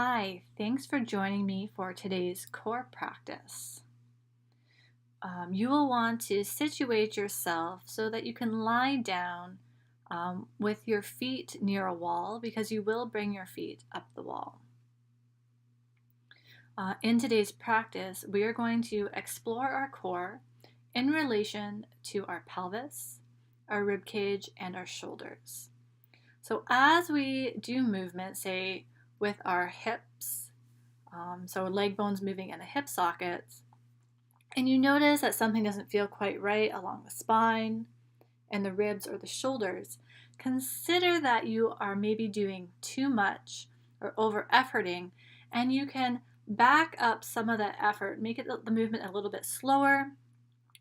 Hi, thanks for joining me for today's core practice. You will want to situate yourself so that you can lie down with your feet near a wall because you will bring your feet up the wall. In today's practice, we are going to explore our core in relation to our pelvis, our rib cage, and our shoulders. So as we do movement, say with our hips, so leg bones moving in the hip sockets, and you notice that something doesn't feel quite right along the spine and the ribs or the shoulders, consider that you are maybe doing too much or over efforting, and you can back up some of that effort, make the movement a little bit slower,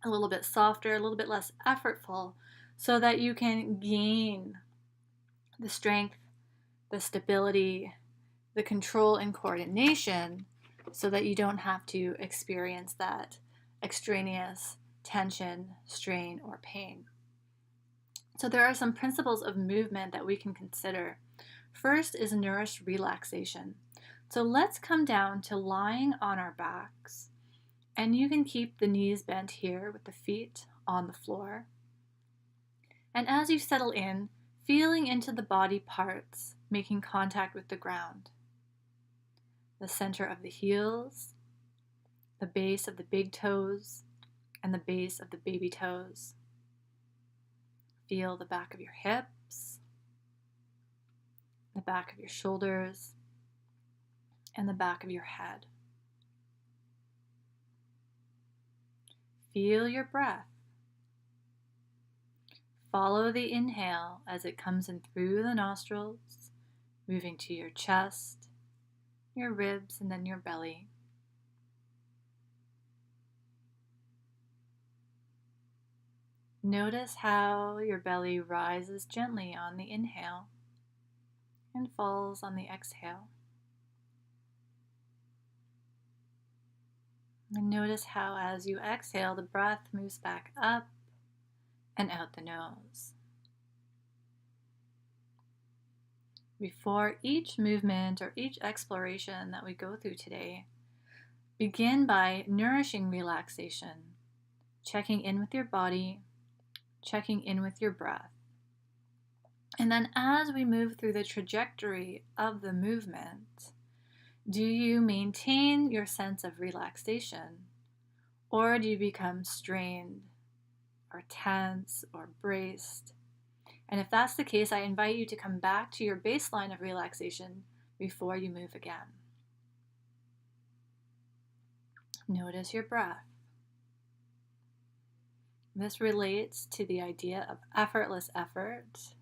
a little bit softer, a little bit less effortful, so that you can gain the strength, the stability, the control and coordination so that you don't have to experience that extraneous tension, strain, or pain. So there are some principles of movement that we can consider. First is nourished relaxation. So let's come down to lying on our backs, and you can keep the knees bent here with the feet on the floor. And as you settle in, feeling into the body parts, making contact with the ground. The center of the heels, the base of the big toes, and the base of the baby toes. Feel the back of your hips, the back of your shoulders, and the back of your head. Feel your breath. Follow the inhale as it comes in through the nostrils, moving to your chest, your ribs, and then your belly. Notice how your belly rises gently on the inhale and falls on the exhale. And notice how as you exhale, the breath moves back up and out the nose. Before each movement or each exploration that we go through today, begin by nourishing relaxation, checking in with your body, checking in with your breath. And then as we move through the trajectory of the movement, do you maintain your sense of relaxation, or do you become strained or tense or braced? And if that's the case, I invite you to come back to your baseline of relaxation before you move again. Notice your breath. This relates to the idea of effortless effort,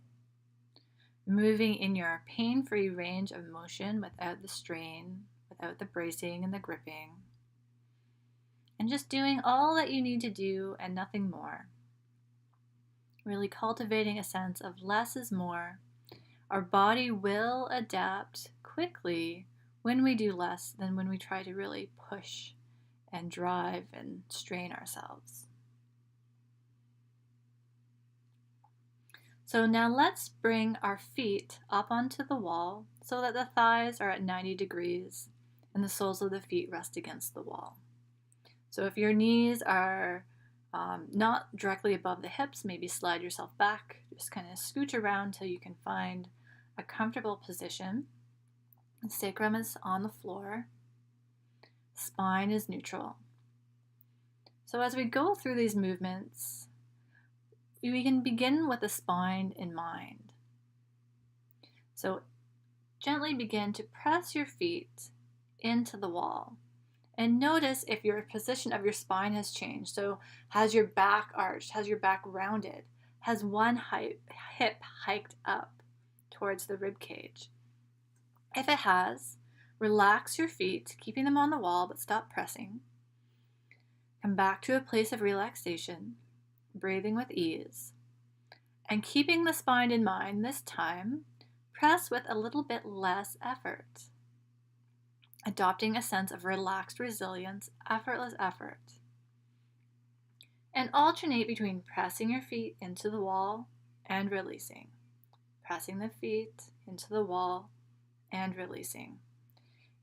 moving in your pain-free range of motion without the strain, without the bracing and the gripping, and just doing all that you need to do and nothing more. Really cultivating a sense of less is more. Our body will adapt quickly when we do less than when we try to really push and drive and strain ourselves. So now let's bring our feet up onto the wall so that the thighs are at 90 degrees and the soles of the feet rest against the wall. So if your knees are not directly above the hips, maybe slide yourself back, just kind of scooch around till you can find a comfortable position. The sacrum is on the floor, spine is neutral. So as we go through these movements, we can begin with the spine in mind. So gently begin to press your feet into the wall. And notice if your position of your spine has changed. So has your back arched? Has your back rounded? Has one hip hiked up towards the rib cage? If it has, relax your feet, keeping them on the wall, but stop pressing. Come back to a place of relaxation, breathing with ease. And keeping the spine in mind this time, press with a little bit less effort. Adopting a sense of relaxed resilience, effortless effort. And alternate between pressing your feet into the wall and releasing. Pressing the feet into the wall and releasing.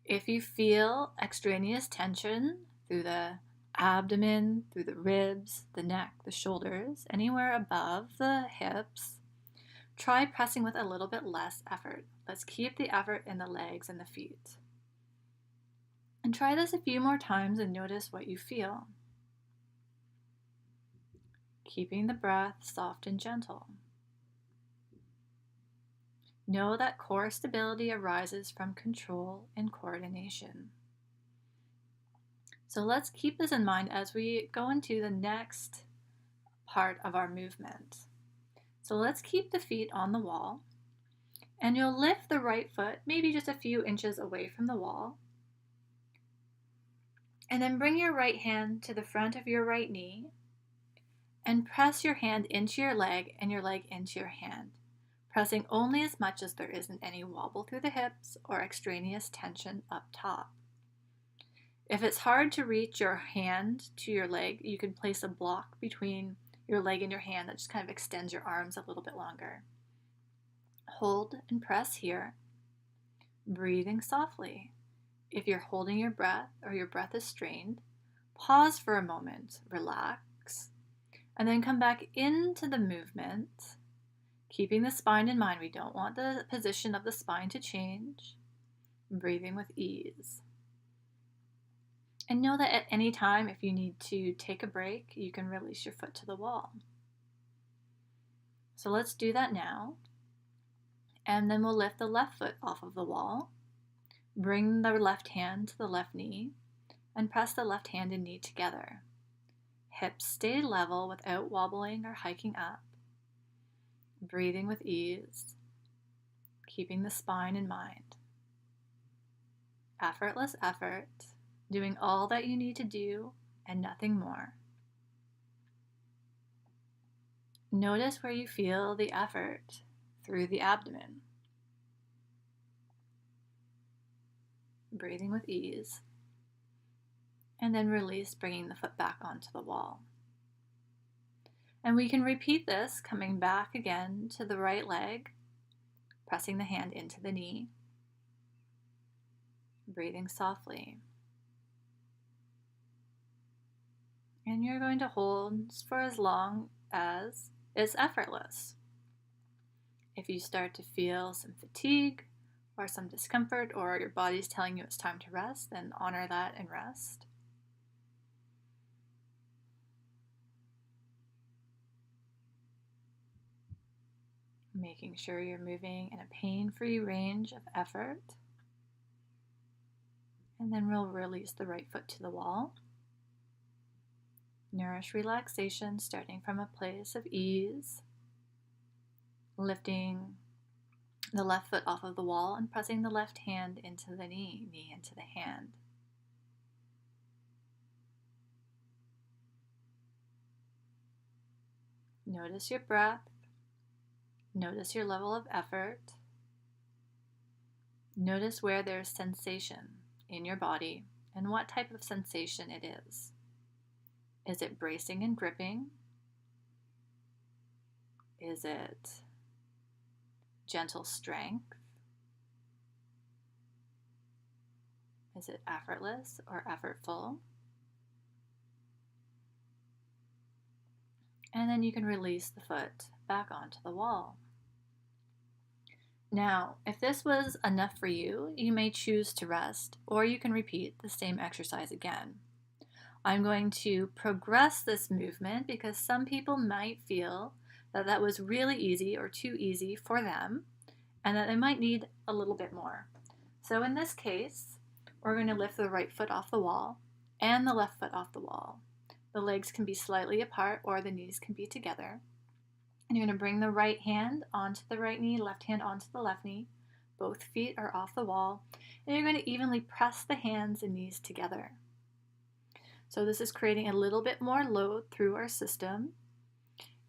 If you feel extraneous tension through the abdomen, through the ribs, the neck, the shoulders, anywhere above the hips, try pressing with a little bit less effort. Let's keep the effort in the legs and the feet. And try this a few more times and notice what you feel. Keeping the breath soft and gentle. Know that core stability arises from control and coordination. So let's keep this in mind as we go into the next part of our movement. So let's keep the feet on the wall, and you'll lift the right foot maybe just a few inches away from the wall, and then bring your right hand to the front of your right knee and press your hand into your leg and your leg into your hand, pressing only as much as there isn't any wobble through the hips or extraneous tension up top. If it's hard to reach your hand to your leg, you can place a block between your leg and your hand that just kind of extends your arms a little bit longer. Hold and press here, breathing softly. If you're holding your breath or your breath is strained, pause for a moment, relax, and then come back into the movement, keeping the spine in mind. We don't want the position of the spine to change. Breathing with ease. And know that at any time, if you need to take a break, you can release your foot to the wall. So let's do that now. And then we'll lift the left foot off of the wall. Bring the left hand to the left knee and press the left hand and knee together. Hips stay level without wobbling or hiking up. Breathing with ease, keeping the spine in mind. Effortless effort, doing all that you need to do and nothing more. Notice where you feel the effort through the abdomen. Breathing with ease. And then release, bringing the foot back onto the wall. And we can repeat this, coming back again to the right leg, pressing the hand into the knee, breathing softly. And you're going to hold for as long as is effortless. If you start to feel some fatigue or some discomfort, or your body's telling you it's time to rest, then honor that and rest. Making sure you're moving in a pain-free range of effort. And then we'll release the right foot to the wall. Nourish relaxation, starting from a place of ease. Lifting the left foot off of the wall and pressing the left hand into the knee, knee into the hand. Notice your breath. Notice your level of effort. Notice where there's sensation in your body and what type of sensation it is. Is it bracing and gripping? Is it gentle strength? Is it effortless or effortful? And then you can release the foot back onto the wall. Now, if this was enough for you, you may choose to rest, or you can repeat the same exercise again. I'm going to progress this movement because some people might feel that that was really easy or too easy for them, and that they might need a little bit more. So in this case, we're going to lift the right foot off the wall and the left foot off the wall. The legs can be slightly apart or the knees can be together. And you're going to bring the right hand onto the right knee, left hand onto the left knee. Both feet are off the wall. And you're going to evenly press the hands and knees together. So this is creating a little bit more load through our system.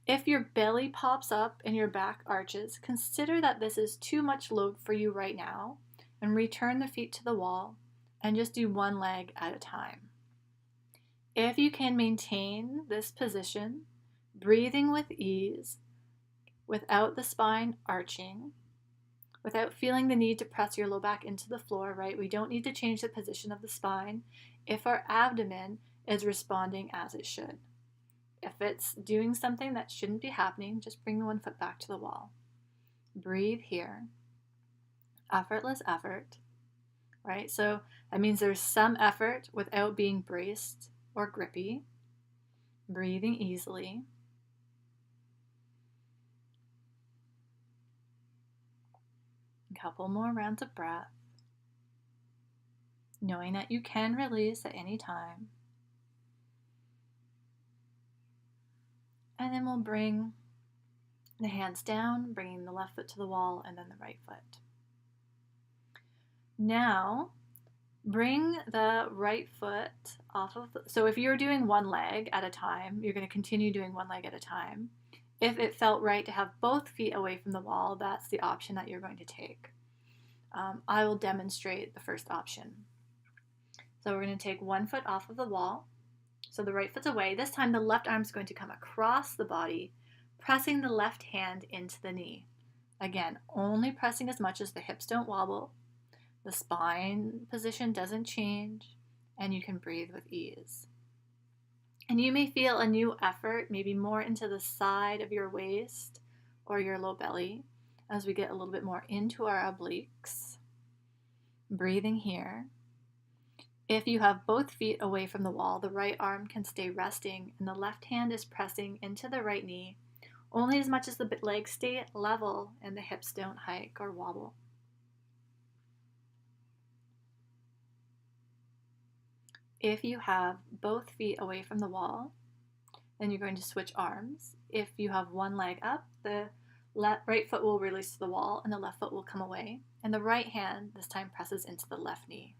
If your belly pops up and your back arches, consider that this is too much load for you right now and return the feet to the wall and just do one leg at a time. If you can maintain this position, breathing with ease, without the spine arching, without feeling the need to press your low back into the floor, right? We don't need to change the position of the spine if our abdomen is responding as it should. If it's doing something that shouldn't be happening, just bring the one foot back to the wall. Breathe here. Effortless effort, right? So that means there's some effort without being braced or grippy. Breathing easily. A couple more rounds of breath, knowing that you can release at any time. And then we'll bring the hands down, bringing the left foot to the wall and then the right foot. Now, bring the right foot off of so if you're doing one leg at a time, you're going to continue doing one leg at a time. If it felt right to have both feet away from the wall, that's the option that you're going to take. I will demonstrate the first option. So we're going to take one foot off of the wall. So the right foot's away. This time the left arm is going to come across the body, pressing the left hand into the knee. Again, only pressing as much as the hips don't wobble, the spine position doesn't change, and you can breathe with ease. And you may feel a new effort, maybe more into the side of your waist or your low belly as we get a little bit more into our obliques. Breathing here. If you have both feet away from the wall, the right arm can stay resting and the left hand is pressing into the right knee, only as much as the legs stay level and the hips don't hike or wobble. If you have both feet away from the wall, then you're going to switch arms. If you have one leg up, the right foot will release to the wall and the left foot will come away, and the right hand this time presses into the left knee.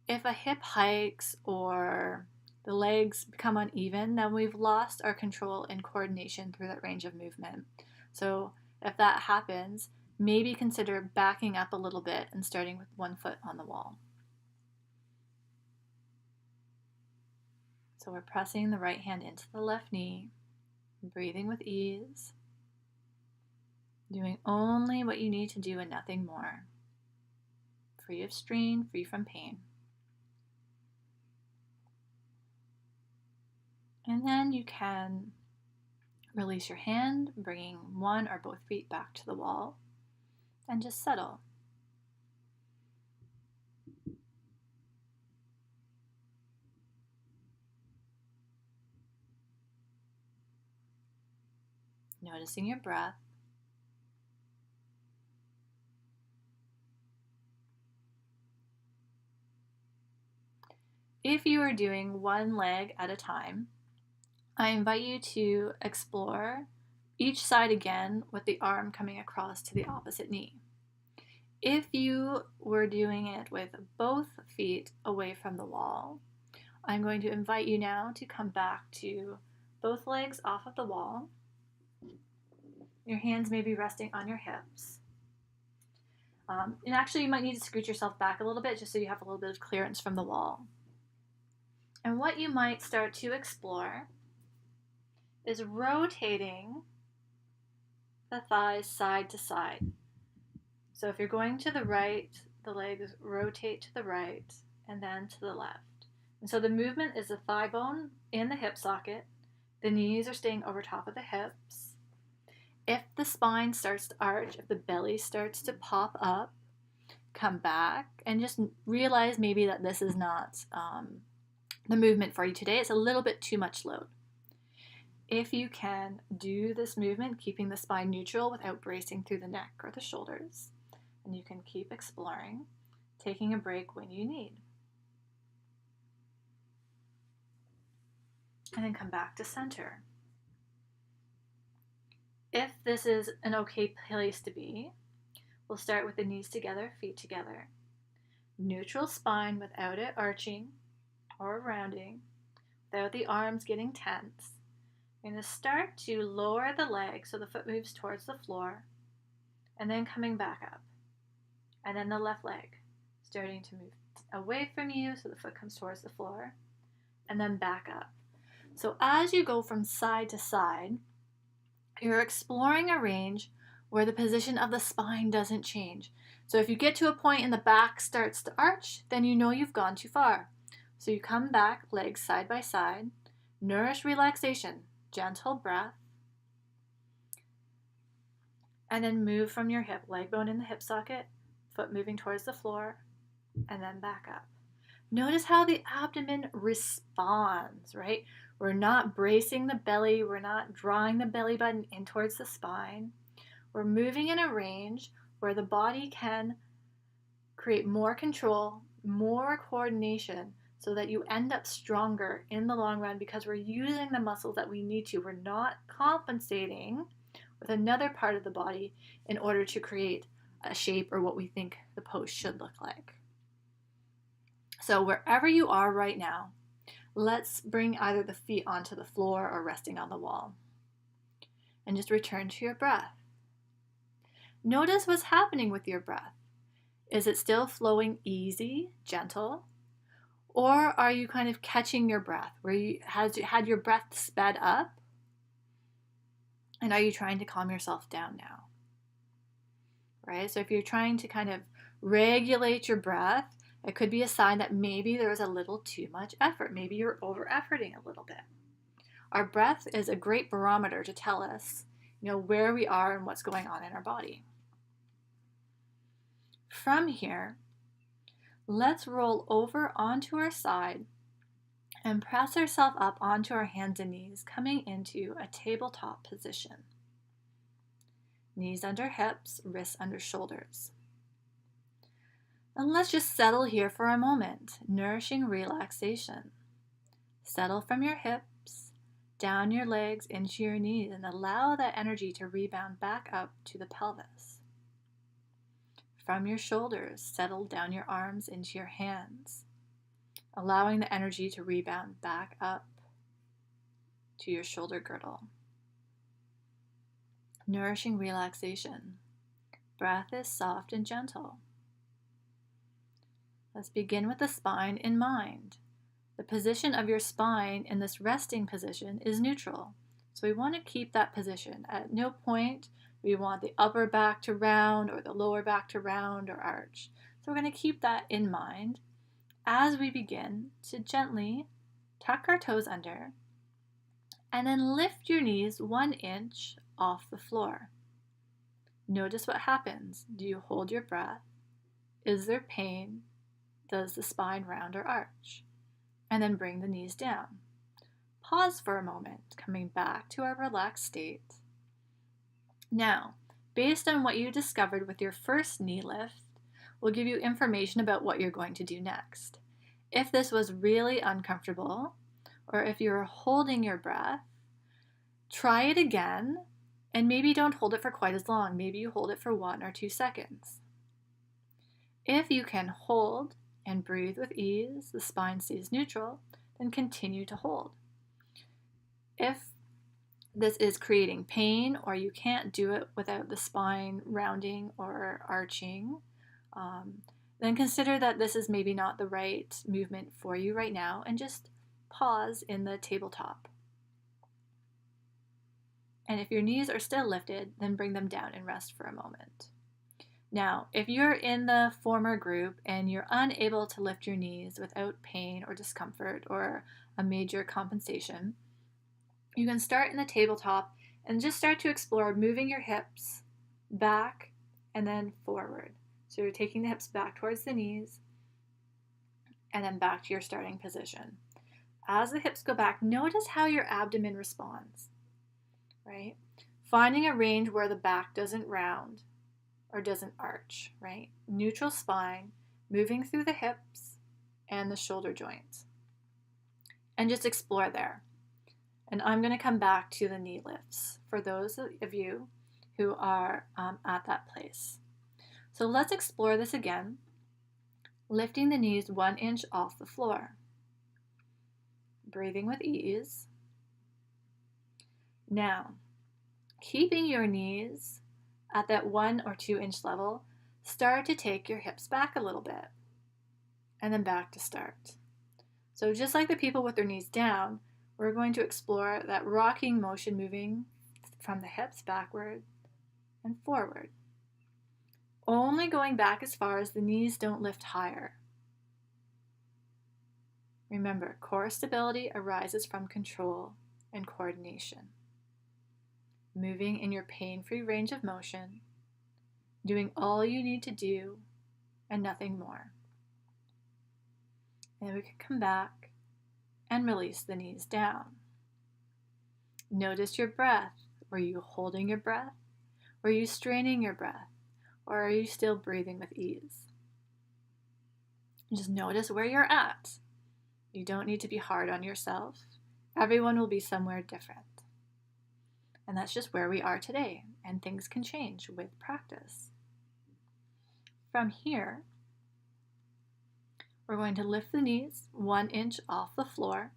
If a hip hikes or the legs become uneven, then we've lost our control and coordination through that range of movement. So if that happens, maybe consider backing up a little bit and starting with one foot on the wall. So we're pressing the right hand into the left knee, breathing with ease, doing only what you need to do and nothing more. Free of strain, free from pain. And then you can release your hand, bringing one or both feet back to the wall, and just settle. Noticing your breath. If you are doing one leg at a time, I invite you to explore each side again with the arm coming across to the opposite knee. If you were doing it with both feet away from the wall, I'm going to invite you now to come back to both legs off of the wall. Your hands may be resting on your hips. And actually you might need to scoot yourself back a little bit just so you have a little bit of clearance from the wall. And what you might start to explore is rotating the thighs side to side. So if you're going to the right, the legs rotate to the right and then to the left. And so the movement is the thigh bone in the hip socket. The knees are staying over top of the hips. If the spine starts to arch, if the belly starts to pop up, come back and just realize maybe that this is not the movement for you today. It's a little bit too much load. If you can do this movement, keeping the spine neutral without bracing through the neck or the shoulders, and you can keep exploring, taking a break when you need. And then come back to center. If this is an okay place to be, we'll start with the knees together, feet together. Neutral spine without it arching or rounding, without the arms getting tense. You're going to start to lower the leg so the foot moves towards the floor, and then coming back up. And then the left leg starting to move away from you so the foot comes towards the floor, and then back up. So as you go from side to side, You're exploring a range where the position of the spine doesn't change. So if you get to a point and the back starts to arch, then you know you've gone too far. So you come back, legs side by side, nourish relaxation, gentle breath, and then move from your hip, leg bone in the hip socket, foot moving towards the floor, and then back up. Notice how the abdomen responds, right? We're not bracing the belly, we're not drawing the belly button in towards the spine. We're moving in a range where the body can create more control, more coordination, so that you end up stronger in the long run because we're using the muscles that we need to. We're not compensating with another part of the body in order to create a shape or what we think the pose should look like. So wherever you are right now, let's bring either the feet onto the floor or resting on the wall. And just return to your breath. Notice what's happening with your breath. Is it still flowing easy, gentle? Or are you kind of catching your breath? Where you had your breath sped up? And are you trying to calm yourself down now? Right? So if you're trying to kind of regulate your breath, it could be a sign that maybe there was a little too much effort. Maybe you're over-efforting a little bit. Our breath is a great barometer to tell us, where we are and what's going on in our body. From here, let's roll over onto our side and press ourselves up onto our hands and knees, coming into a tabletop position. Knees under hips, wrists under shoulders. And let's just settle here for a moment, nourishing relaxation. Settle from your hips, down your legs, into your knees, and allow that energy to rebound back up to the pelvis. From your shoulders, settle down your arms into your hands, allowing the energy to rebound back up to your shoulder girdle. Nourishing relaxation. Breath is soft and gentle. Let's begin with the spine in mind. The position of your spine in this resting position is neutral. So we want to keep that position. At no point we want the upper back to round or the lower back to round or arch. So we're going to keep that in mind as we begin to gently tuck our toes under and then lift your knees 1 inch off the floor. Notice what happens. Do you hold your breath? Is there pain? Does the spine round or arch? And then bring the knees down. Pause for a moment, coming back to our relaxed state. Now, based on what you discovered with your first knee lift, we'll give you information about what you're going to do next. If this was really uncomfortable, or if you're holding your breath, try it again, and maybe don't hold it for quite as long. Maybe you hold it for 1 or 2 seconds. If you can hold and breathe with ease, the spine stays neutral, then continue to hold. If this is creating pain or you can't do it without the spine rounding or arching, then consider that this is maybe not the right movement for you right now and just pause in the tabletop. And if your knees are still lifted, then bring them down and rest for a moment. Now, if you're in the former group and you're unable to lift your knees without pain or discomfort or a major compensation, you can start in the tabletop and just start to explore moving your hips back and then forward. So you're taking the hips back towards the knees and then back to your starting position. As the hips go back, notice how your abdomen responds, right? Finding a range where the back doesn't round or doesn't arch, right? Neutral spine, moving through the hips and the shoulder joints. And just explore there. And I'm going to come back to the knee lifts for those of you who are at that place. So let's explore this again, lifting the knees 1 inch off the floor. Breathing with ease. Now, keeping your knees at that 1 or 2 inch level, start to take your hips back a little bit and then back to start. So just like the people with their knees down, we're going to explore that rocking motion, moving from the hips backward and forward. Only going back as far as the knees don't lift higher. Remember, core stability arises from control and coordination. Moving in your pain-free range of motion, doing all you need to do and nothing more. And we can come back and release the knees down. Notice your breath. Were you holding your breath? Were you straining your breath? Or are you still breathing with ease? Just notice where you're at. You don't need to be hard on yourself. Everyone will be somewhere different. And that's just where we are today, and things can change with practice. From here, we're going to lift the knees 1 inch off the floor,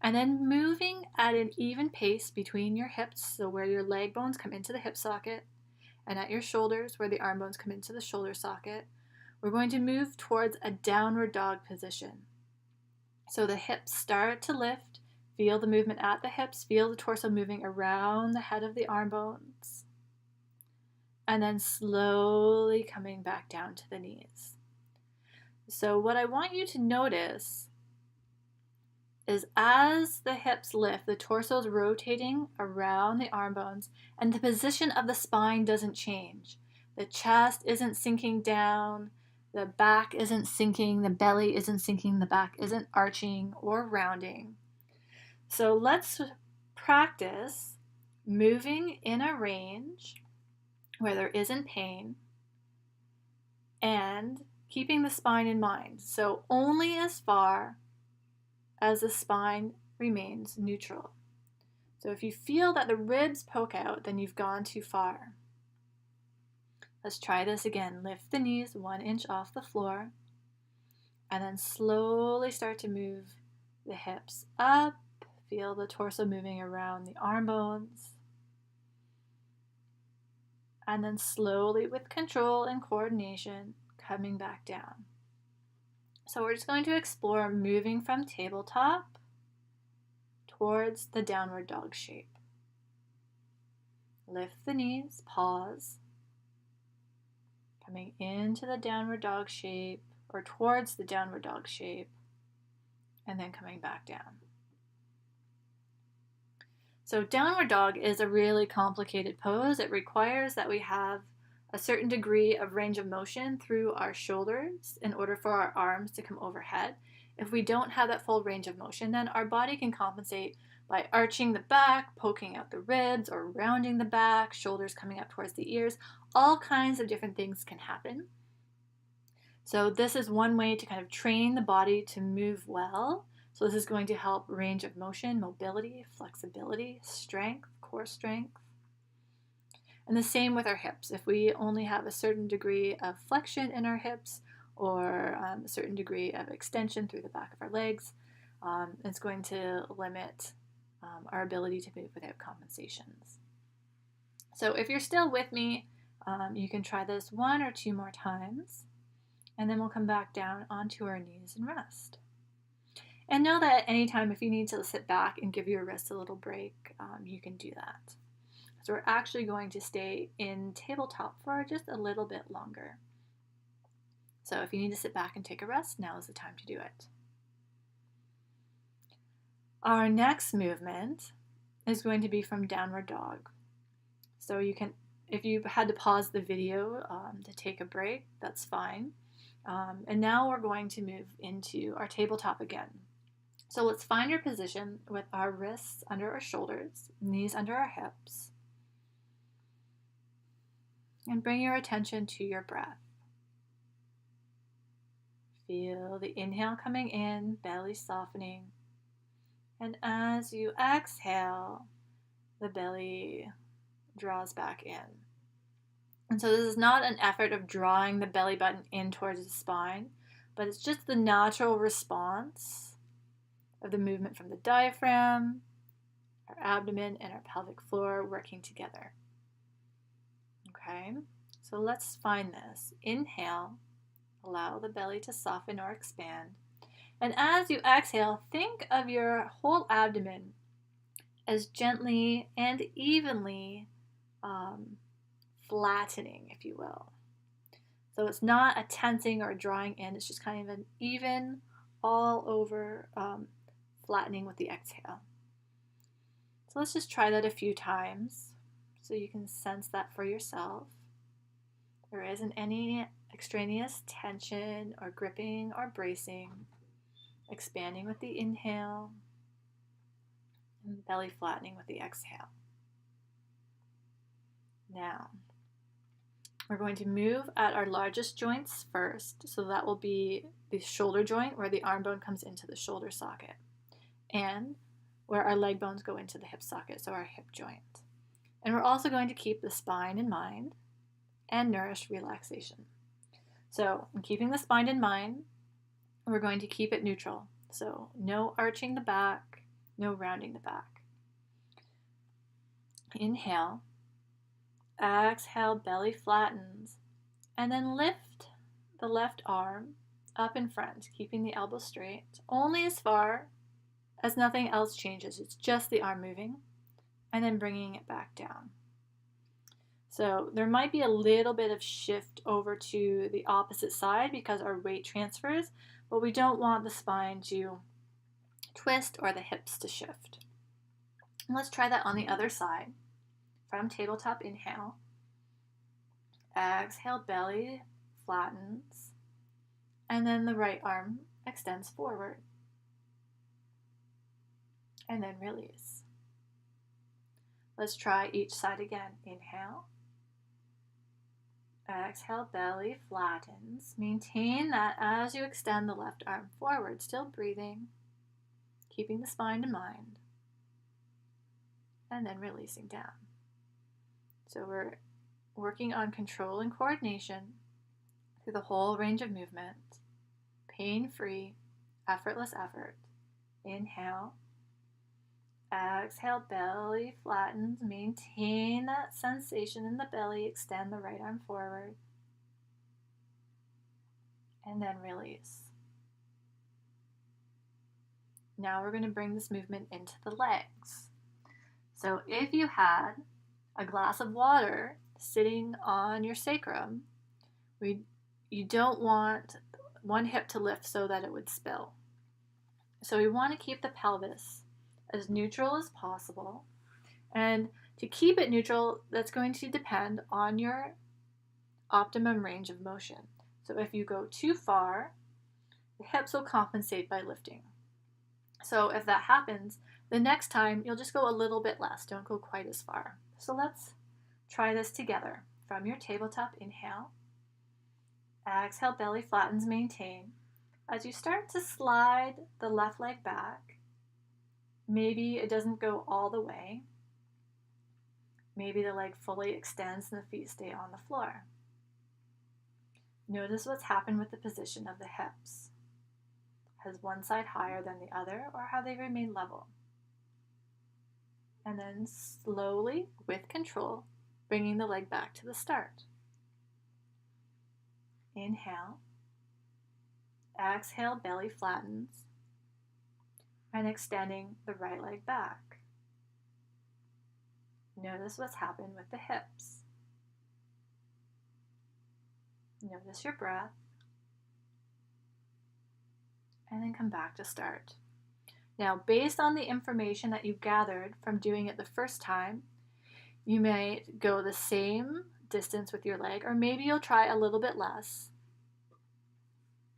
and then moving at an even pace between your hips, so where your leg bones come into the hip socket, and at your shoulders, where the arm bones come into the shoulder socket, we're going to move towards a downward dog position. So the hips start to lift. Feel the movement at the hips. Feel the torso moving around the head of the arm bones. And then slowly coming back down to the knees. So what I want you to notice is as the hips lift, the torso is rotating around the arm bones, and the position of the spine doesn't change. The chest isn't sinking down. The back isn't sinking. The belly isn't sinking. The back isn't arching or rounding. So let's practice moving in a range where there isn't pain and keeping the spine in mind. So only as far as the spine remains neutral. So if you feel that the ribs poke out, then you've gone too far. Let's try this again. Lift the knees 1 inch off the floor, and then slowly start to move the hips up. Feel the torso moving around the arm bones. And then slowly, with control and coordination, coming back down. So we're just going to explore moving from tabletop towards the downward dog shape. Lift the knees, pause. Coming into the downward dog shape or towards the downward dog shape, and then coming back down. So downward dog is a really complicated pose. It requires that we have a certain degree of range of motion through our shoulders in order for our arms to come overhead. If we don't have that full range of motion, then our body can compensate by arching the back, poking out the ribs, or rounding the back, shoulders coming up towards the ears. All kinds of different things can happen. So this is one way to kind of train the body to move well. So this is going to help range of motion, mobility, flexibility, strength, core strength. And the same with our hips. If we only have a certain degree of flexion in our hips or a certain degree of extension through the back of our legs, it's going to limit our ability to move without compensations. So if you're still with me, you can try this 1 or 2 more times, and then we'll come back down onto our knees and rest. And know that at any time, if you need to sit back and give your wrist a little break, you can do that. So we're actually going to stay in tabletop for just a little bit longer. So if you need to sit back and take a rest, now is the time to do it. Our next movement is going to be from downward dog. So you can, if you had to pause the video to take a break, that's fine. And now we're going to move into our tabletop again. So let's find your position with our wrists under our shoulders, knees under our hips. And bring your attention to your breath. Feel the inhale coming in, belly softening. And as you exhale, the belly draws back in. And so this is not an effort of drawing the belly button in towards the spine, but it's just the natural response of the movement from the diaphragm, our abdomen, and our pelvic floor working together. Okay, so let's find this. Inhale, allow the belly to soften or expand. And as you exhale, think of your whole abdomen as gently and evenly um, flattening, if you will. So it's not a tensing or a drawing in, it's just kind of an even, all over flattening with the exhale. So let's just try that a few times so you can sense that for yourself. There isn't any extraneous tension or gripping or bracing. Expanding with the inhale and belly flattening with the exhale. Now, we're going to move at our largest joints first. So that will be the shoulder joint where the arm bone comes into the shoulder socket and where our leg bones go into the hip socket, so our hip joint. And we're also going to keep the spine in mind and nourish relaxation. So keeping the spine in mind, we're going to keep it neutral. So no arching the back, no rounding the back. Inhale. Exhale, belly flattens. And then lift the left arm up in front, keeping the elbow straight, only as far as nothing else changes. It's just the arm moving, and then bringing it back down. So there might be a little bit of shift over to the opposite side because our weight transfers, but we don't want the spine to twist or the hips to shift. And let's try that on the other side. From tabletop, inhale. Exhale, belly flattens. And then the right arm extends forward. And then release. Let's try each side again. Inhale. Exhale, belly flattens. Maintain that as you extend the left arm forward, still breathing, keeping the spine in mind, and then releasing down. So we're working on control and coordination through the whole range of movement, pain-free, effortless effort. Inhale. Exhale, belly flattens. Maintain that sensation in the belly. Extend the right arm forward. And then release. Now we're going to bring this movement into the legs. So if you had a glass of water sitting on your sacrum, you don't want one hip to lift so that it would spill. So we want to keep the pelvis as neutral as possible. And to keep it neutral, that's going to depend on your optimum range of motion. So if you go too far, the hips will compensate by lifting. So if that happens, the next time you'll just go a little bit less. Don't go quite as far. So let's try this together. From your tabletop, inhale. Exhale, belly flattens, maintain. As you start to slide the left leg back, maybe it doesn't go all the way. Maybe the leg fully extends and the feet stay on the floor. Notice what's happened with the position of the hips. Has one side higher than the other, or have they remained level? And then slowly, with control, bringing the leg back to the start. Inhale. Exhale, belly flattens. And extending the right leg back. Notice what's happened with the hips. Notice your breath. And then come back to start. Now, based on the information that you gathered from doing it the first time, you may go the same distance with your leg, or maybe you'll try a little bit less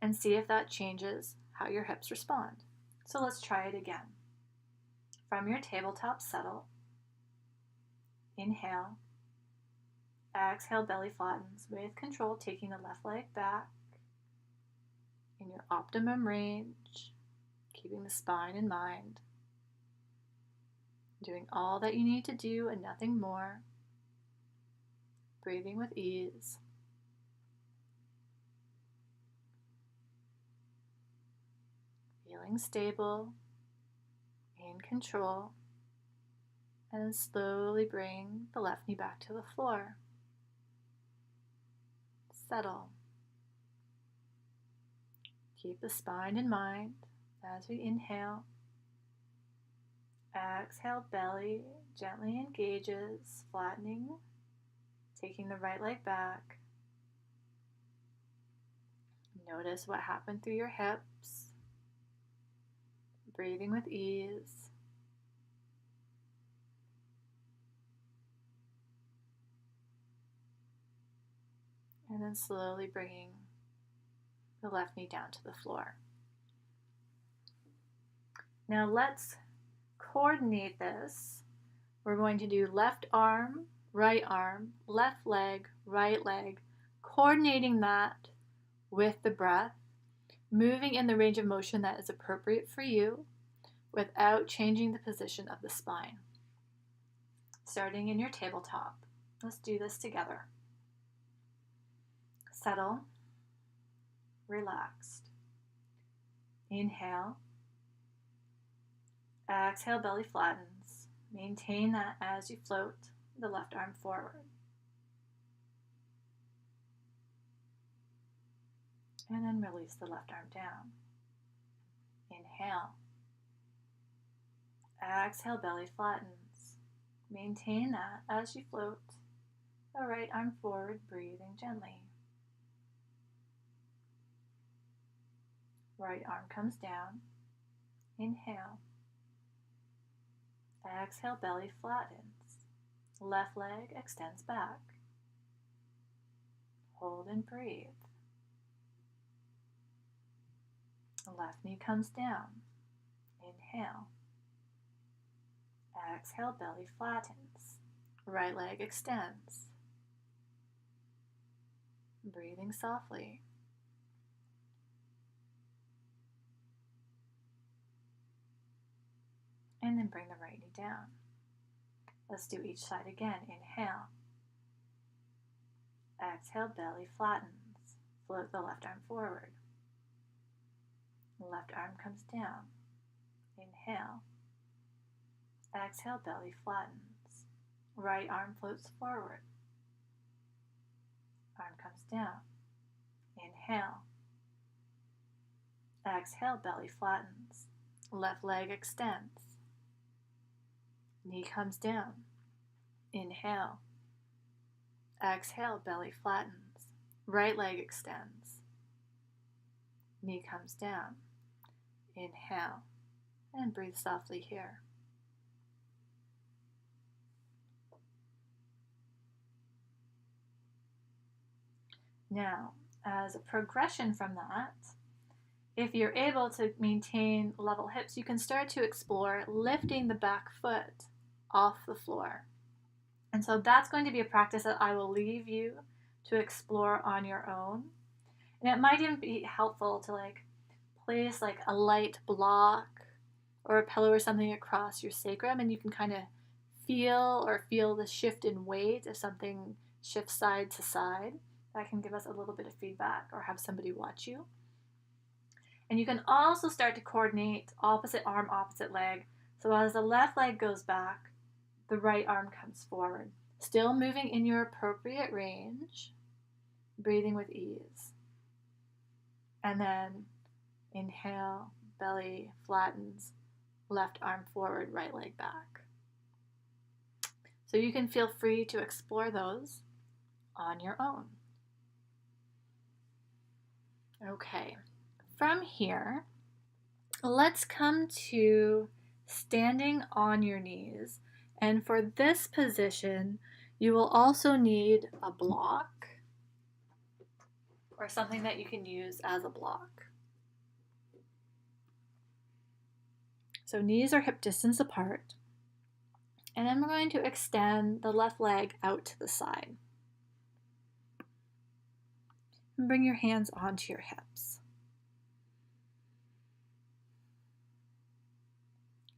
and see if that changes how your hips respond. So let's try it again. From your tabletop, settle. Inhale. Exhale, belly flattens. With control, taking the left leg back in your optimum range, keeping the spine in mind. Doing all that you need to do and nothing more. Breathing with ease. Feeling stable, in control, and then slowly bring the left knee back to the floor. Settle. Keep the spine in mind as we inhale. Exhale, belly gently engages, flattening, taking the right leg back. Notice what happened through your hips. Breathing with ease. And then slowly bringing the left knee down to the floor. Now let's coordinate this. We're going to do left arm, left leg, right leg, coordinating that with the breath, moving in the range of motion that is appropriate for you without changing the position of the spine. Starting in your tabletop. Let's do this together. Settle, relaxed. Inhale. Exhale, belly flattens. Maintain that as you float the left arm forward. And then release the left arm down. Inhale. Exhale, belly flattens. Maintain that as you float the right arm forward, breathing gently. Right arm comes down. Inhale. Exhale, belly flattens. Left leg extends back. Hold and breathe. Left knee comes down. Inhale. Exhale, belly flattens. Right leg extends. Breathing softly. And then bring the right knee down. Let's do each side again. Inhale. Exhale, belly flattens. Float the left arm forward. Left arm comes down. Inhale. Exhale, belly flattens. Right arm floats forward. Arm comes down. Inhale. Exhale, belly flattens. Left leg extends. Knee comes down. Inhale. Exhale, belly flattens. Right leg extends. Knee comes down. Inhale. And breathe softly here. Now, as a progression from that, if you're able to maintain level hips, you can start to explore lifting the back foot off the floor. And so that's going to be a practice that I will leave you to explore on your own. And it might even be helpful to place a light block or a pillow or something across your sacrum, and you can kind of feel the shift in weight if something shifts side to side. That can give us a little bit of feedback, or have somebody watch you. And you can also start to coordinate opposite arm, opposite leg. So as the left leg goes back, the right arm comes forward. Still moving in your appropriate range, breathing with ease. And then inhale, belly flattens, left arm forward, right leg back. So you can feel free to explore those on your own. Okay, from here, let's come to standing on your knees. And for this position, you will also need a block or something that you can use as a block. So knees are hip distance apart. And then we're going to extend the left leg out to the side. And bring your hands onto your hips.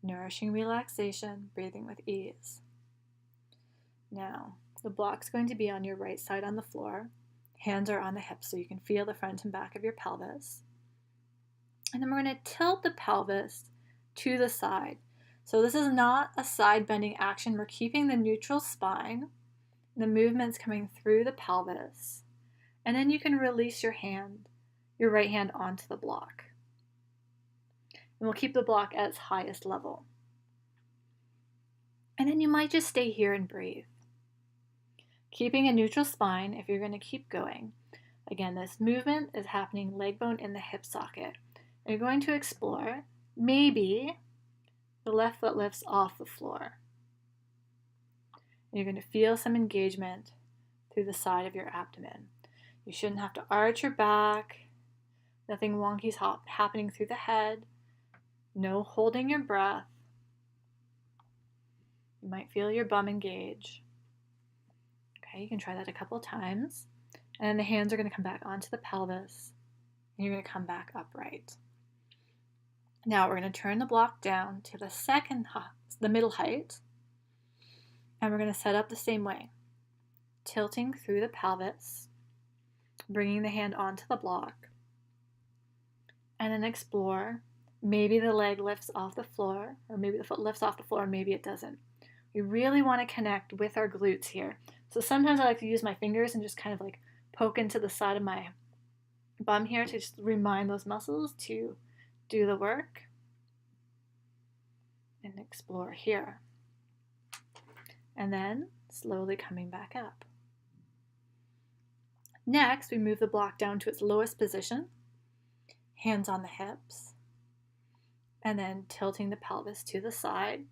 Nourishing relaxation, breathing with ease. Now, the block's going to be on your right side on the floor. Hands are on the hips so you can feel the front and back of your pelvis. And then we're going to tilt the pelvis to the side. So this is not a side bending action. We're keeping the neutral spine. The movement's coming through the pelvis. And then you can release your right hand onto the block. And we'll keep the block at its highest level. And then you might just stay here and breathe. Keeping a neutral spine if you're going to keep going. Again, this movement is happening leg bone in the hip socket. And you're going to explore, maybe the left foot lifts off the floor. And you're going to feel some engagement through the side of your abdomen. You shouldn't have to arch your back. Nothing wonky is happening through the head. No holding your breath. You might feel your bum engage. Okay, you can try that a couple times. And then the hands are going to come back onto the pelvis. And you're going to come back upright. Now we're going to turn the block down to the middle height. And we're going to set up the same way. Tilting through the pelvis. Bringing the hand onto the block. And then explore. Maybe the leg lifts off the floor, or maybe the foot lifts off the floor, and maybe it doesn't. We really want to connect with our glutes here. So sometimes I like to use my fingers and just kind of like poke into the side of my bum here to just remind those muscles to do the work. And explore here. And then slowly coming back up. Next, we move the block down to its lowest position. Hands on the hips. And then tilting the pelvis to the side.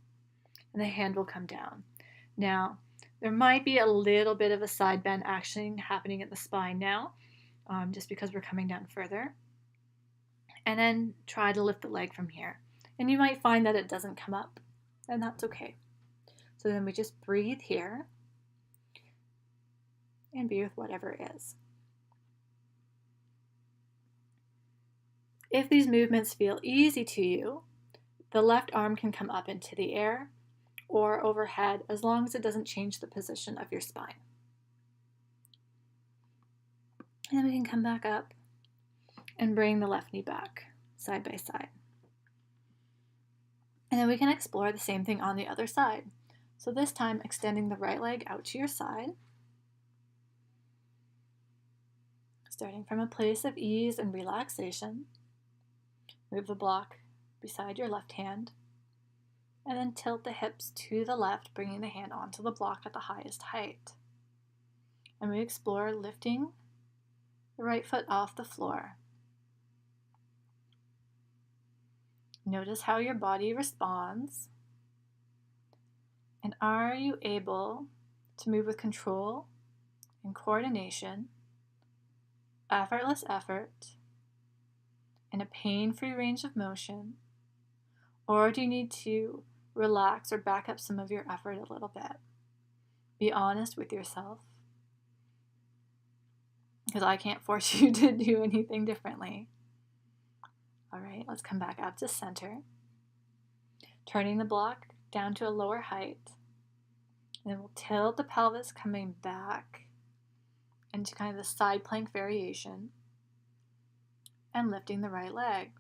And the hand will come down. Now, there might be a little bit of a side bend action happening at the spine now, just because we're coming down further. And then try to lift the leg from here. And you might find that it doesn't come up, and that's okay. So then we just breathe here and be with whatever is. If these movements feel easy to you, the left arm can come up into the air or overhead as long as it doesn't change the position of your spine. And then we can come back up and bring the left knee back side by side. And then we can explore the same thing on the other side. So this time extending the right leg out to your side. Starting from a place of ease and relaxation. Move the block beside your left hand. And then tilt the hips to the left, bringing the hand onto the block at the highest height. And we explore lifting the right foot off the floor. Notice how your body responds. And are you able to move with control and coordination, effortless effort, in a pain-free range of motion? Or do you need to relax or back up some of your effort a little bit? Be honest with yourself, because I can't force you to do anything differently. All right, let's come back up to center. Turning the block down to a lower height. And then we'll tilt the pelvis coming back into kind of the side plank variation and lifting the right leg.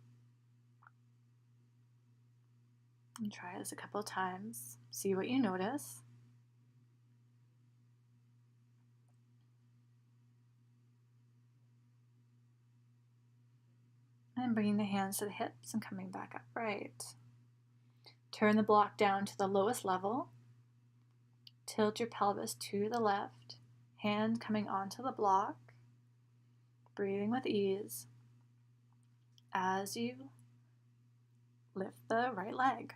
And try this a couple of times. See what you notice. And bringing the hands to the hips and coming back upright. Turn the block down to the lowest level. Tilt your pelvis to the left. Hand coming onto the block. Breathing with ease as you lift the right leg.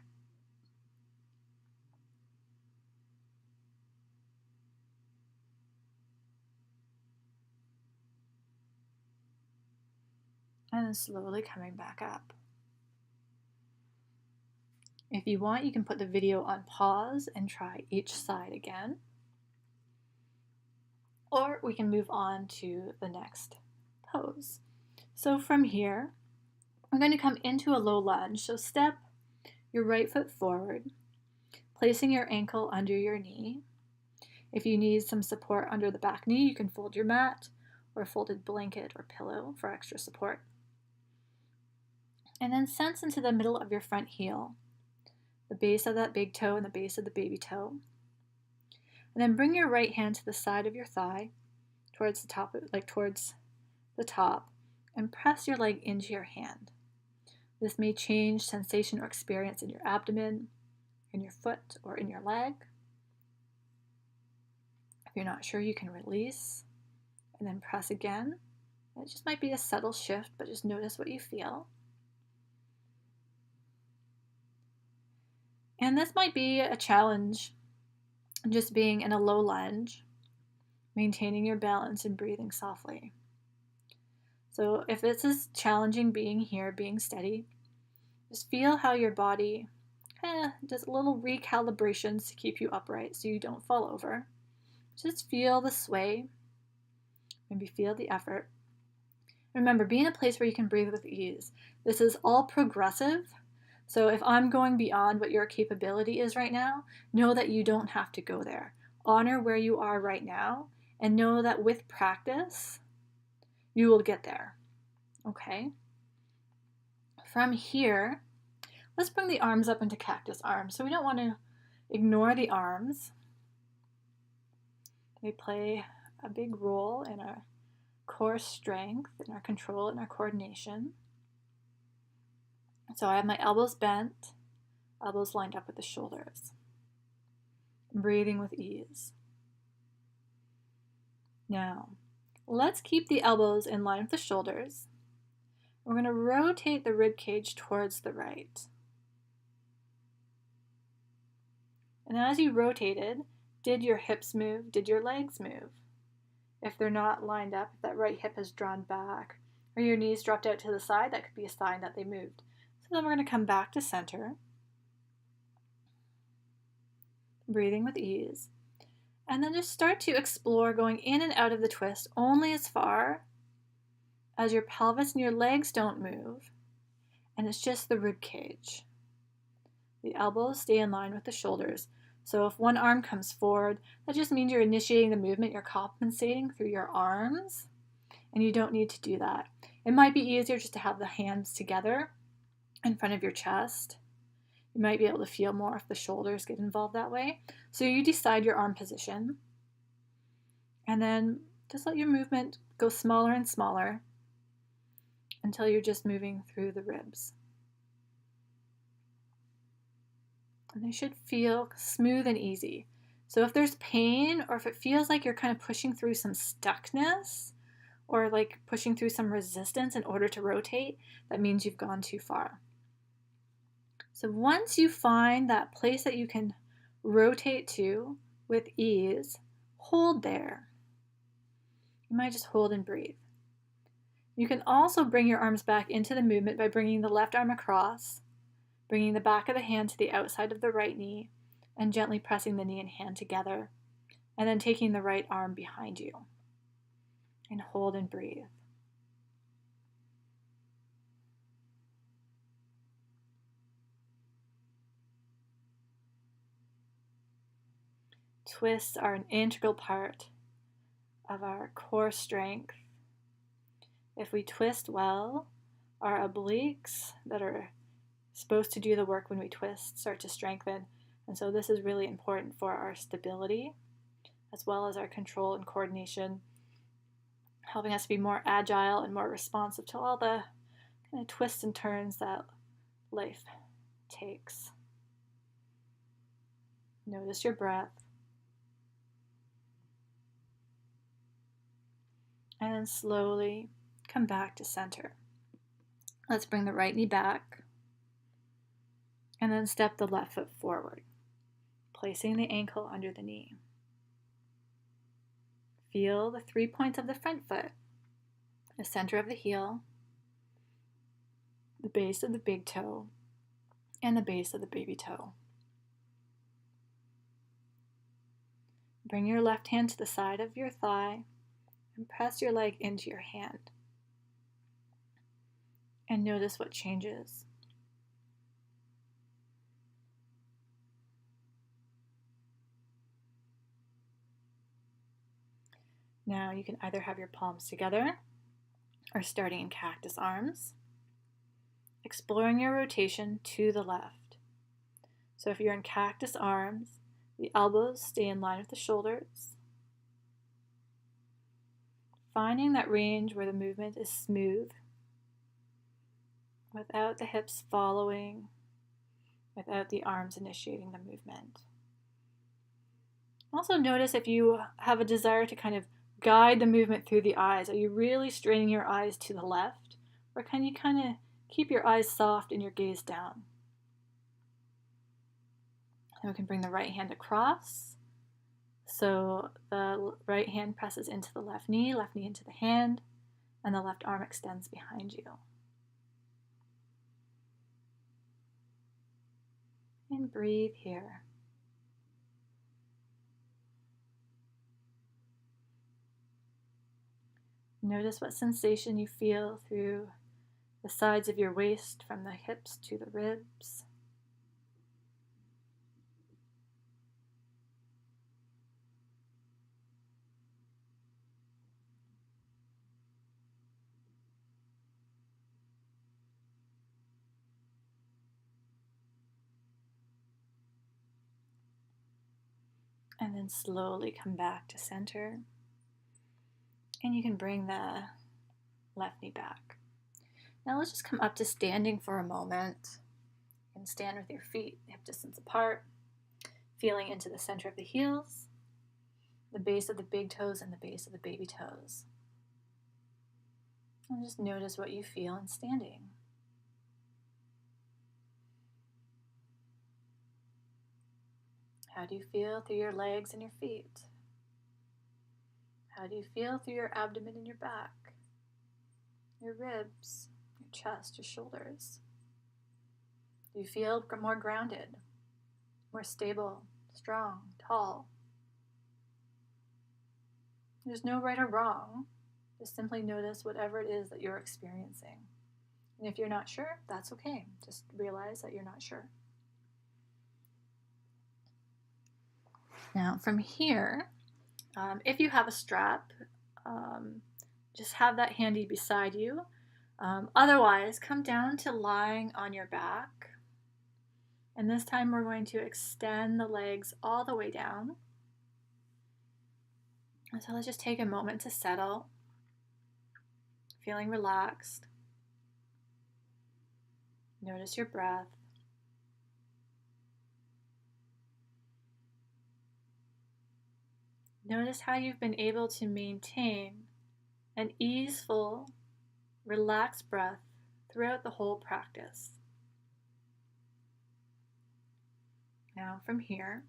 And then slowly coming back up. If you want, you can put the video on pause and try each side again. Or we can move on to the next pose. So from here, we're going to come into a low lunge. So step your right foot forward, placing your ankle under your knee. If you need some support under the back knee, you can fold your mat or a folded blanket or pillow for extra support. And then sense into the middle of your front heel, the base of that big toe and the base of the baby toe. And then bring your right hand to the side of your thigh, towards the top, and press your leg into your hand. This may change sensation or experience in your abdomen, in your foot or in your leg. If you're not sure, you can release and then press again. It just might be a subtle shift, but just notice what you feel. And this might be a challenge, just being in a low lunge, maintaining your balance and breathing softly. So if this is challenging being here, being steady, just feel how your body does little recalibrations to keep you upright so you don't fall over. Just feel the sway, maybe feel the effort. Remember, be in a place where you can breathe with ease. This is all progressive. So if I'm going beyond what your capability is right now, know that you don't have to go there. Honor where you are right now and know that with practice, you will get there. Okay? From here, let's bring the arms up into cactus arms. So we don't want to ignore the arms. They play a big role in our core strength, in our control, in our coordination. So I have my elbows bent, elbows lined up with the shoulders. Breathing with ease. Now, let's keep the elbows in line with the shoulders. We're going to rotate the rib cage towards the right. And as you rotated, did your hips move? Did your legs move? If they're not lined up, if that right hip is drawn back, or your knees dropped out to the side, that could be a sign that they moved. So then we're going to come back to center. Breathing with ease. And then just start to explore going in and out of the twist only as far as your pelvis and your legs don't move, and it's just the rib cage. The elbows stay in line with the shoulders. So if one arm comes forward, that just means you're initiating the movement, you're compensating through your arms, and you don't need to do that. It might be easier just to have the hands together in front of your chest. You might be able to feel more if the shoulders get involved that way. So you decide your arm position, and then just let your movement go smaller and smaller until you're just moving through the ribs. And they should feel smooth and easy. So if there's pain, or if it feels like you're kind of pushing through some stuckness, or like pushing through some resistance in order to rotate, that means you've gone too far. So once you find that place that you can rotate to with ease, hold there. You might just hold and breathe. You can also bring your arms back into the movement by bringing the left arm across, bringing the back of the hand to the outside of the right knee, and gently pressing the knee and hand together, and then taking the right arm behind you. And hold and breathe. Twists are an integral part of our core strength. If we twist well, our obliques that are supposed to do the work when we twist start to strengthen. And so this is really important for our stability, as well as our control and coordination, helping us to be more agile and more responsive to all the kind of twists and turns that life takes. Notice your breath. And then slowly come back to center. Let's bring the right knee back. And then step the left foot forward, placing the ankle under the knee. Feel the 3 points of the front foot, the center of the heel, the base of the big toe, and the base of the baby toe. Bring your left hand to the side of your thigh and press your leg into your hand. And notice what changes. Now you can either have your palms together or starting in cactus arms, exploring your rotation to the left. So if you're in cactus arms, the elbows stay in line with the shoulders, finding that range where the movement is smooth without the hips following without the arms initiating the movement. Also notice if you have a desire to kind of guide the movement through the eyes. Are you really straining your eyes to the left? Or can you kind of keep your eyes soft and your gaze down? And we can bring the right hand across. So the right hand presses into the left knee into the hand, and the left arm extends behind you. And breathe here. Notice what sensation you feel through the sides of your waist, from the hips to the ribs. And then slowly come back to center. And you can bring the left knee back. Now let's just come up to standing for a moment. You can stand with your feet hip distance apart, feeling into the center of the heels, the base of the big toes and the base of the baby toes. And just notice what you feel in standing. How do you feel through your legs and your feet? How do you feel through your abdomen and your back, your ribs, your chest, your shoulders? Do you feel more grounded, more stable, strong, tall? There's no right or wrong. Just simply notice whatever it is that you're experiencing. And if you're not sure, that's okay. Just realize that you're not sure. Now, from here, if you have a strap, just have that handy beside you. Otherwise, come down to lying on your back. And this time we're going to extend the legs all the way down. And so let's just take a moment to settle, feeling relaxed. Notice your breath. Notice how you've been able to maintain an easeful, relaxed breath throughout the whole practice. Now from here,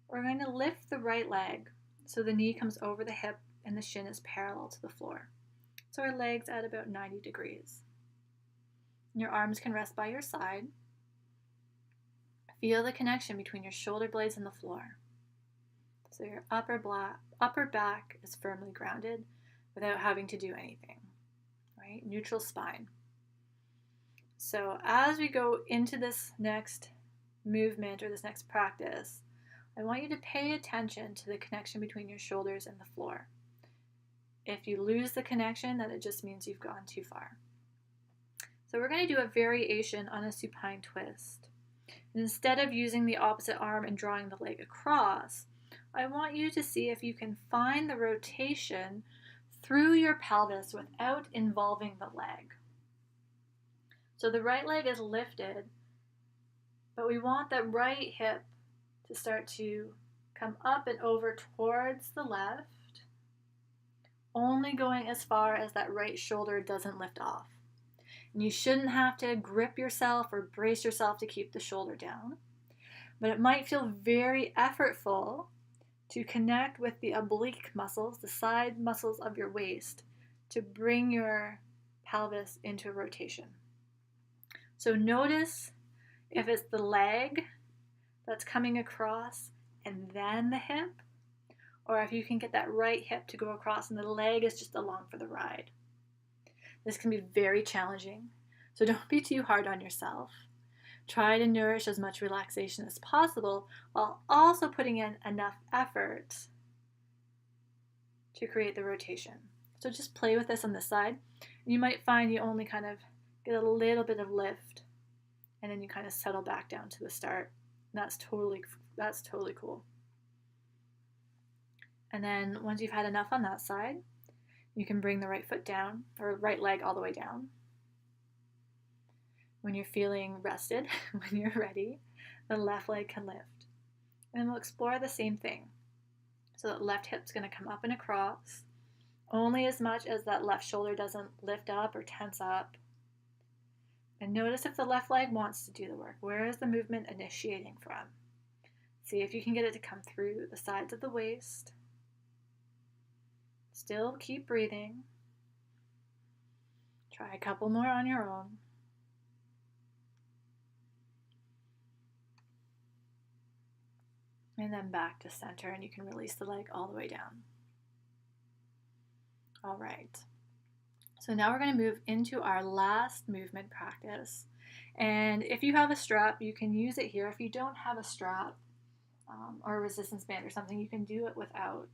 we're going to lift the right leg so the knee comes over the hip and the shin is parallel to the floor. So our legs at about 90 degrees. Your arms can rest by your side. Feel the connection between your shoulder blades and the floor. So your upper back is firmly grounded without having to do anything, right? Neutral spine. So as we go into this next movement or this next practice, I want you to pay attention to the connection between your shoulders and the floor. If you lose the connection, then it just means you've gone too far. So we're going to do a variation on a supine twist. And instead of using the opposite arm and drawing the leg across, I want you to see if you can find the rotation through your pelvis without involving the leg. So the right leg is lifted, but we want the right hip to start to come up and over towards the left, only going as far as that right shoulder doesn't lift off. And you shouldn't have to grip yourself or brace yourself to keep the shoulder down, but it might feel very effortful to connect with the oblique muscles, the side muscles of your waist, to bring your pelvis into rotation. So notice if it's the leg that's coming across and then the hip, or if you can get that right hip to go across and the leg is just along for the ride. This can be very challenging, so don't be too hard on yourself. Try to nourish as much relaxation as possible while also putting in enough effort to create the rotation. So just play with this on this side. You might find you only kind of get a little bit of lift and then you kind of settle back down to the start. That's totally cool. And then once you've had enough on that side, you can bring the right foot down, or right leg all the way down. When you're feeling rested, when you're ready, the left leg can lift. And then we'll explore the same thing. So that left hip's going to come up and across, only as much as that left shoulder doesn't lift up or tense up. And notice if the left leg wants to do the work. Where is the movement initiating from? See if you can get it to come through the sides of the waist. Still keep breathing. Try a couple more on your own. And then back to center, and you can release the leg all the way down. All right. So now we're going to move into our last movement practice. And if you have a strap, you can use it here. If you don't have a strap or a resistance band or something, you can do it without.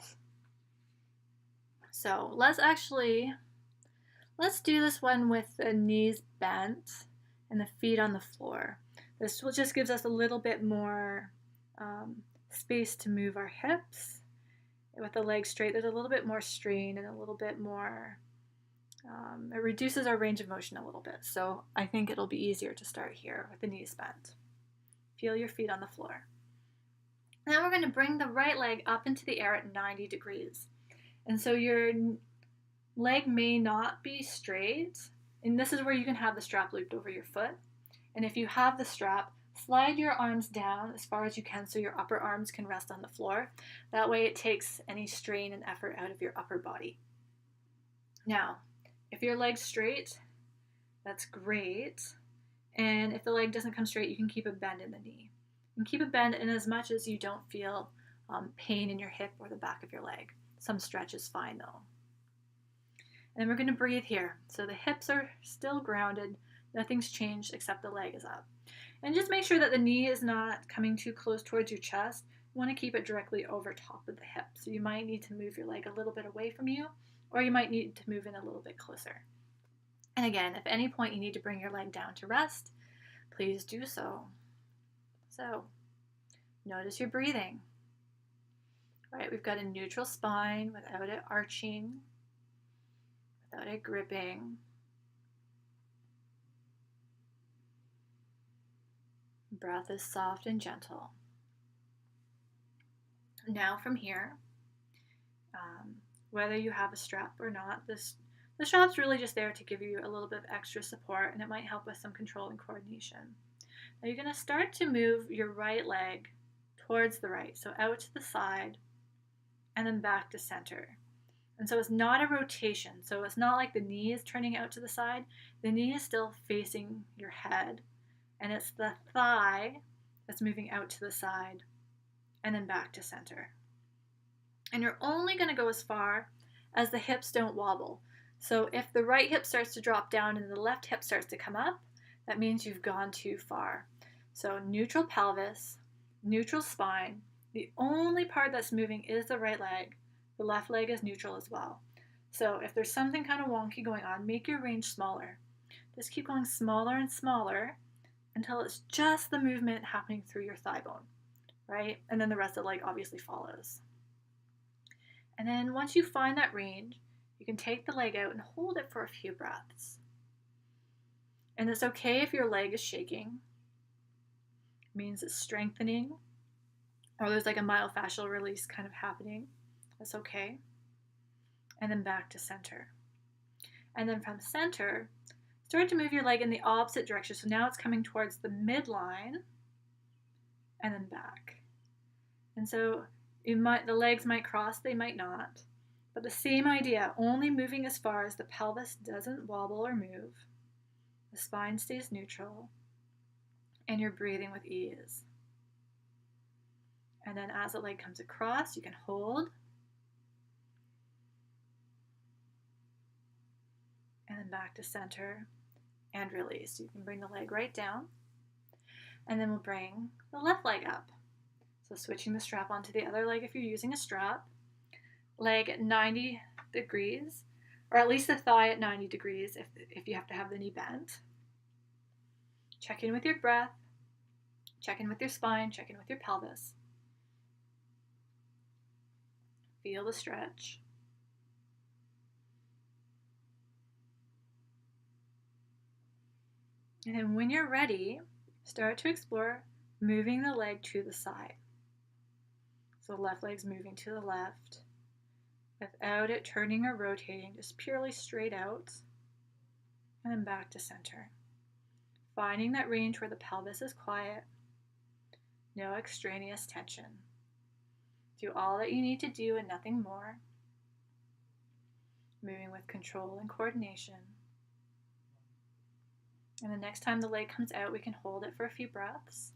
So let's do this one with the knees bent and the feet on the floor. This just gives us a little bit more space to move our hips. With the legs straight, there's a little bit more strain and a little bit more, it reduces our range of motion a little bit. So I think it'll be easier to start here with the knees bent. Feel your feet on the floor. Now we're going to bring the right leg up into the air at 90 degrees. And so your leg may not be straight. And this is where you can have the strap looped over your foot. And if you have the strap, slide your arms down as far as you can so your upper arms can rest on the floor. That way it takes any strain and effort out of your upper body. Now, if your leg's straight, that's great. And if the leg doesn't come straight, you can keep a bend in the knee. And keep a bend in as much as you don't feel pain in your hip or the back of your leg. Some stretch is fine though. And then we're going to breathe here. So the hips are still grounded. Nothing's changed except the leg is up. And just make sure that the knee is not coming too close towards your chest. You want to keep it directly over top of the hip. So you might need to move your leg a little bit away from you, or you might need to move in a little bit closer. And again, if at any point you need to bring your leg down to rest, please do so. So notice your breathing. All right, we've got a neutral spine without it arching, without it gripping. Breath is soft and gentle. Now from here, whether you have a strap or not, the strap's really just there to give you a little bit of extra support, and it might help with some control and coordination. Now you're going to start to move your right leg towards the right, so out to the side, and then back to center. And so it's not a rotation, so it's not like the knee is turning out to the side. The knee is still facing your head, and it's the thigh that's moving out to the side and then back to center. And you're only going to go as far as the hips don't wobble. So if the right hip starts to drop down and the left hip starts to come up, that means you've gone too far. So neutral pelvis, neutral spine. The only part that's moving is the right leg. The left leg is neutral as well. So if there's something kind of wonky going on, make your range smaller. Just keep going smaller and smaller until it's just the movement happening through your thigh bone, right? And then the rest of the leg obviously follows. And then once you find that range, you can take the leg out and hold it for a few breaths. And it's okay if your leg is shaking. It means it's strengthening, or there's like a myofascial release kind of happening. That's okay. And then back to center. And then from center, start to move your leg in the opposite direction. So now it's coming towards the midline and then back. And so the legs might cross, they might not. But the same idea, only moving as far as the pelvis doesn't wobble or move. The spine stays neutral, and you're breathing with ease. And then as the leg comes across, you can hold. And then back to center and release. You can bring the leg right down. And then we'll bring the left leg up. So switching the strap onto the other leg if you're using a strap. Leg at 90 degrees, or at least the thigh at 90 degrees if you have to have the knee bent. Check in with your breath. Check in with your spine. Check in with your pelvis. Feel the stretch. And then when you're ready, start to explore moving the leg to the side. So the left leg's moving to the left without it turning or rotating, just purely straight out and then back to center. Finding that range where the pelvis is quiet, no extraneous tension. Do all that you need to do and nothing more. Moving with control and coordination. And the next time the leg comes out, we can hold it for a few breaths.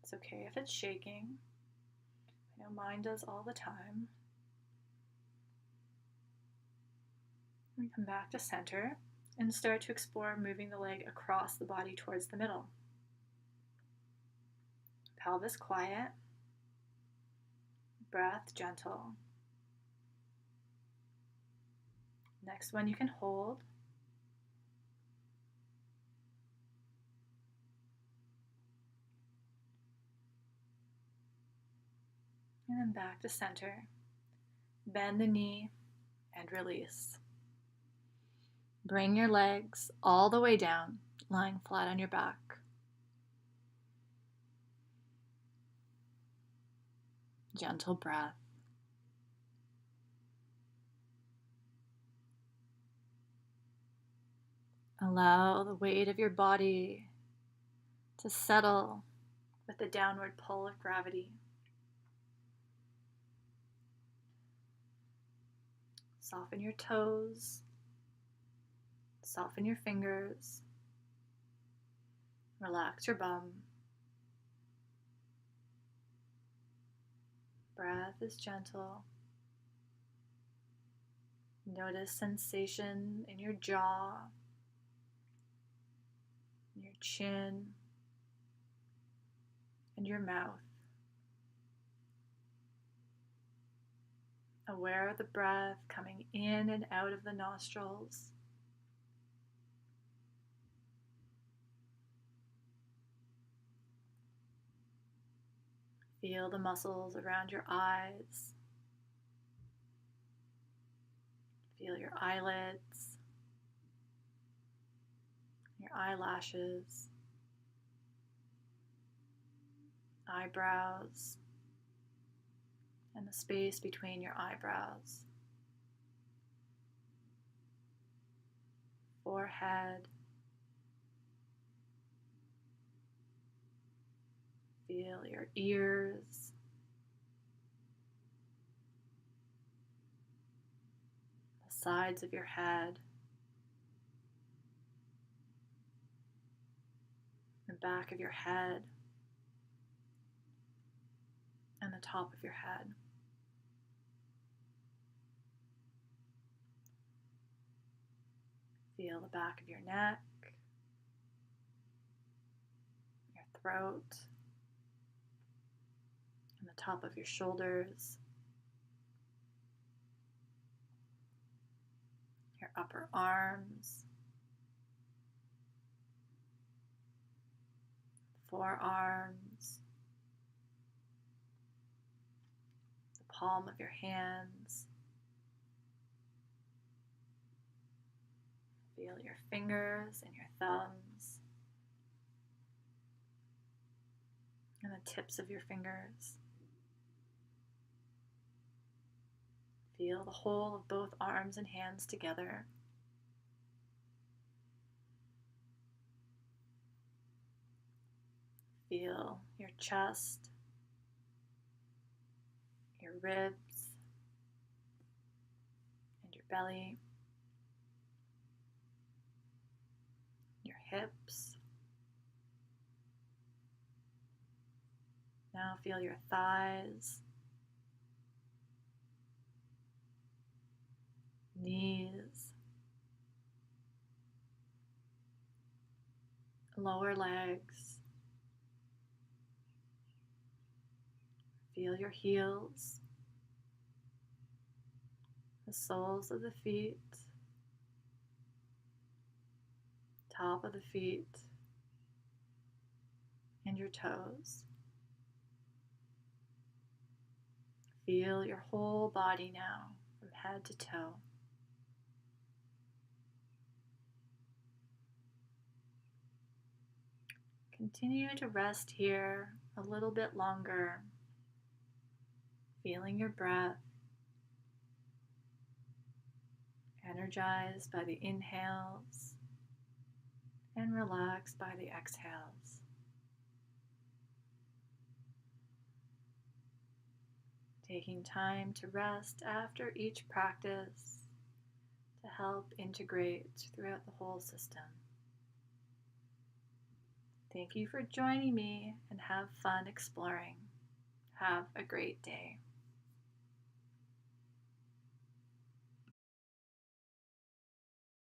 It's okay if it's shaking. I know mine does all the time. We come back to center and start to explore moving the leg across the body towards the middle. Pelvis quiet. Breath gentle. Next one you can hold. And then back to center. Bend the knee and release. Bring your legs all the way down, lying flat on your back. Gentle breath. Allow the weight of your body to settle with the downward pull of gravity. Soften your toes. Soften your fingers. Relax your bum. Breath is gentle. Notice sensation in your jaw, your chin, and your mouth. Aware of the breath coming in and out of the nostrils. Feel the muscles around your eyes. Feel your eyelids, your eyelashes, eyebrows, and the space between your eyebrows. Forehead. Feel your ears. The sides of your head. The back of your head. And the top of your head. Feel the back of your neck, your throat, and the top of your shoulders, your upper arms, forearms, the palm of your hands. Feel your fingers and your thumbs and the tips of your fingers. Feel the whole of both arms and hands together. Feel your chest, your ribs, and your belly. Your hips. Now feel your thighs, knees, lower legs. Feel your heels, the soles of the feet, top of the feet, and your toes. Feel your whole body now, from head to toe. Continue to rest here a little bit longer, feeling your breath, energized by the inhales and relaxed by the exhales. Taking time to rest after each practice to help integrate throughout the whole system. Thank you for joining me and have fun exploring. Have a great day.